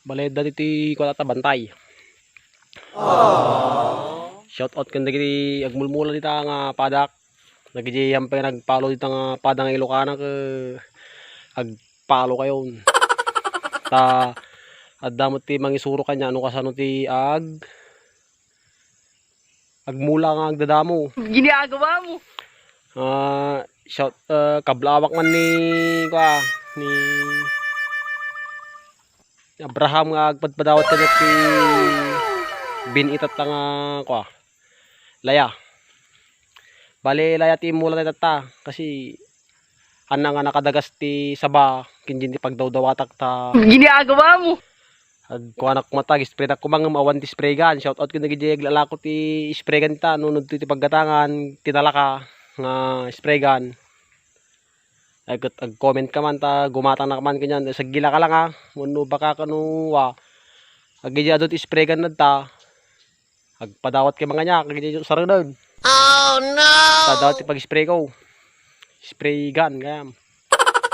Balay dati ti ko bantay. Shout out kanda kiti agmulmula dita nga padak. Nagiji yampay nagpalo dita nga padang Ilocana ke agpalo kayon. Ta addamot ti mangisuro kanya ano kasano ti agmula nga agdadamo. Ginagawa mo. Kablawak man ni ni Abraham nga agpadpadawat kanya ti binitat nga laya. Bale laya ti mula ti tata kasi ana nga nakadagas ti saba kinjin ti pagdawdawatak ta Ginagawa mo. kuanak matag spray na kumangam awan ti spray gun. Shout out kina gidi lalako ti spray gun ta nunod ti paggatangan tinalaka nga spray gun. Ag comment ka man ta gumatang na man kanyan sa gila ka lang ha muno baka kanuwa agidi adot spray gun ta agpadawat kay mga nya agidi sarunod. Oh no, padawat ti pag spray ko spray gun kaya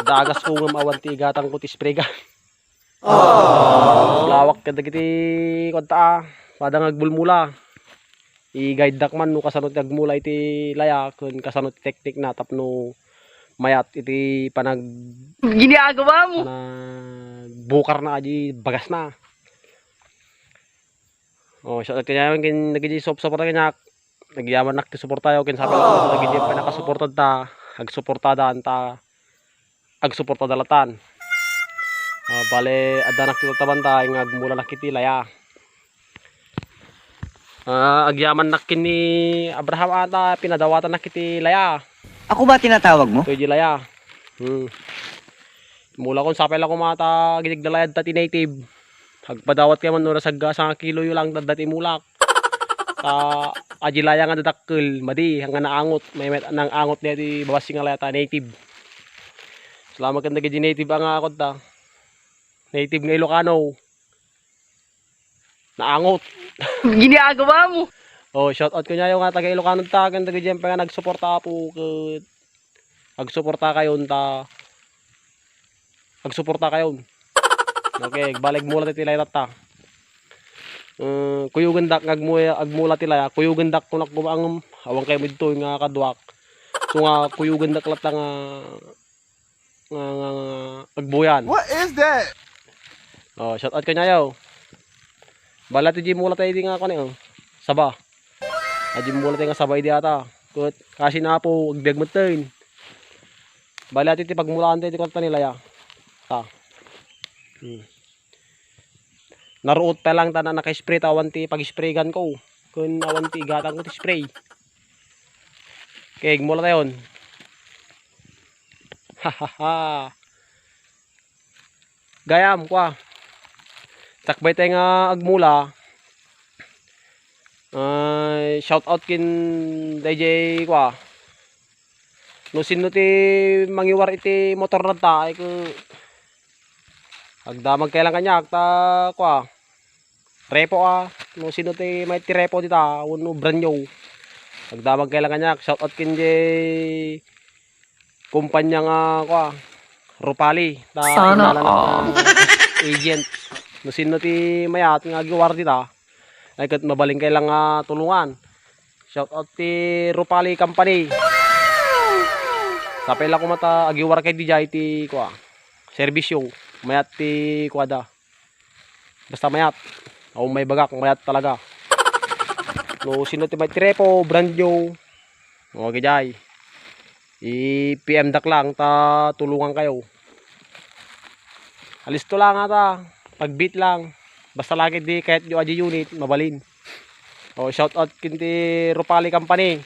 dagas ko ngam awan ti igatang ko ti spray gun. Lawak kada kiti konta padang agbulmula i-guide dak man no kasano ti agmula iti laya kun kasano ti teknik na tapno mayat iti Ginagawa mo. bukar na aji bagas na. Shout out kanya kin nagiji suporta kanya nagyaman nak ti suporta yo kin sabi ko nagiji pa nakasuporta ta agsuportada anta agsuporta dalatan. Bale adanak ti tabanta nga agmula nakiti laya. Agyaman nakin ni Abraham ata pinadawatan nakiti laya. Ako ba tinatawag mo? Tuyo laya. Mula kon sapay la ko mata gidig dalayad ta ti native. Agpadawat kay man no sagga sa kilo yo lang dati mulak. Aji laya nga dadakkel madi hanga naangot may nang angot niya ti babasing nga laya ta native. Salamat kan nagiji native ang akot ta. Native nga Ilocano. Naangot. Ginagawa mo. Shout out ko niya yung taga Ilocano ta kan taga diyan pa nga nagsuporta po agsuporta kayon ta. Agsuporta kayon. Okay, balig mula ti tilay ta. Kuyugan dak agmula tilay. Kuyugan dak kunak ang awang kay midto nga kadwak. So nga kuyugan dak lat nga agbuyan. What is that? Shout out kanya yaw. Bala ti mula tayo di nga kani saba. Aji mula tayo nga sabay di ata. Kut kasi na po agbiag matin. Bala ti pagmulaan tayo di konta nila ya. Ta. Naruot pa lang ta na naka-spray ta awan ti pag-spray gun ko. Kun awan ti gatang ko ti spray. Kaya mula tayo. Hahaha. Gayam kwa. Takbay tayo nga agmula. Shout out kin DJ kwa. No sino ti mangiwar iti motor na ta ay ko agdamag kailan kanya ta kwa. Repo no sino ti may ti repo dita uno brand new. Agdamag kailan kanya shout out kin kumpanya nga kwa Rupali ta sana agent. No sino ti mayat nga giwar dita ay kat mabaling kailang tulungan. Shout out ti Rupali Company. Sapay la ko mata agiwar kay DJ ti kwa serbisyo mayat ti kwada. Basta mayat o may bagak mayat talaga. No sino ti may trepo brand new. O gijay. I-PM dak lang ta tulungan kayo. Alisto lang ata. Pagbit lang. Basta lagi di kahit yung aji unit mabalin. Shout out kinti Rupali Company.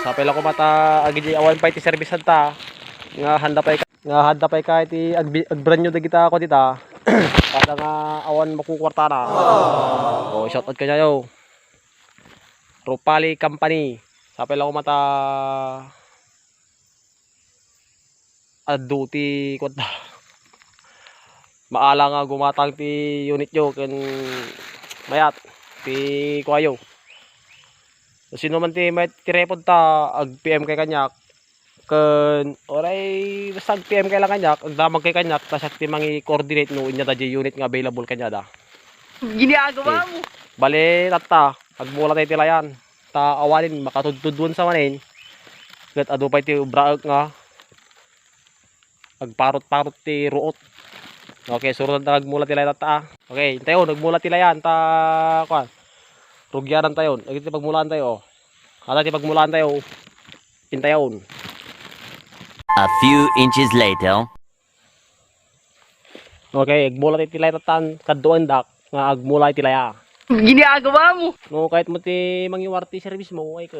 Sapay lang ko mata agi awan pa iti service ta. Nga handa pay kahit agbrand nyo dagita ako dita. Kada nga awan makukwarta na. Shout out kanya yo. Rupali Company. Sapay lang ko mata aduti kwata. Maala nga gumatang ti unit nyo ken mayat ti kwayo. Sino man ti may tirepod ta ag PM kay kanyak Kun oray basta PM kay lang kanyak, damag kay kanyak ta sakti mangi coordinate no inya da unit nga available kanya da. Ginagawa mo. Bale tatta, agmula tayo tilayan. Ta awalin makatudtudon sa manin. Ket adu pa ti braag nga agparot-parot ti ruot. Okay, surod na nagmula tila tatta. Okay, tayo nagmula tilayan ta kuan. Rugyaran tayo. Agi ti pagmulaan tayo. Ada ti pagmulaan tayo. Intayon. A few inches later. Okay, agmula ti tilay tatan kadtuan dak nga agmula ti tilaya. Ginagawa mo. No kahit mo ti mangiwar ti service mo ay ke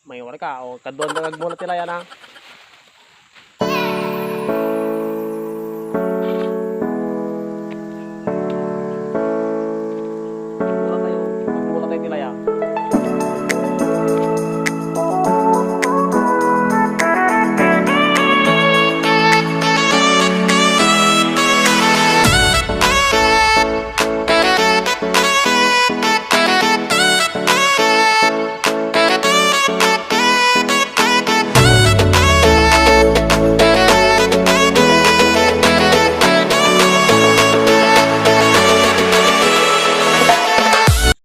mayor ka o kadtuan dak agmula ti tilaya na.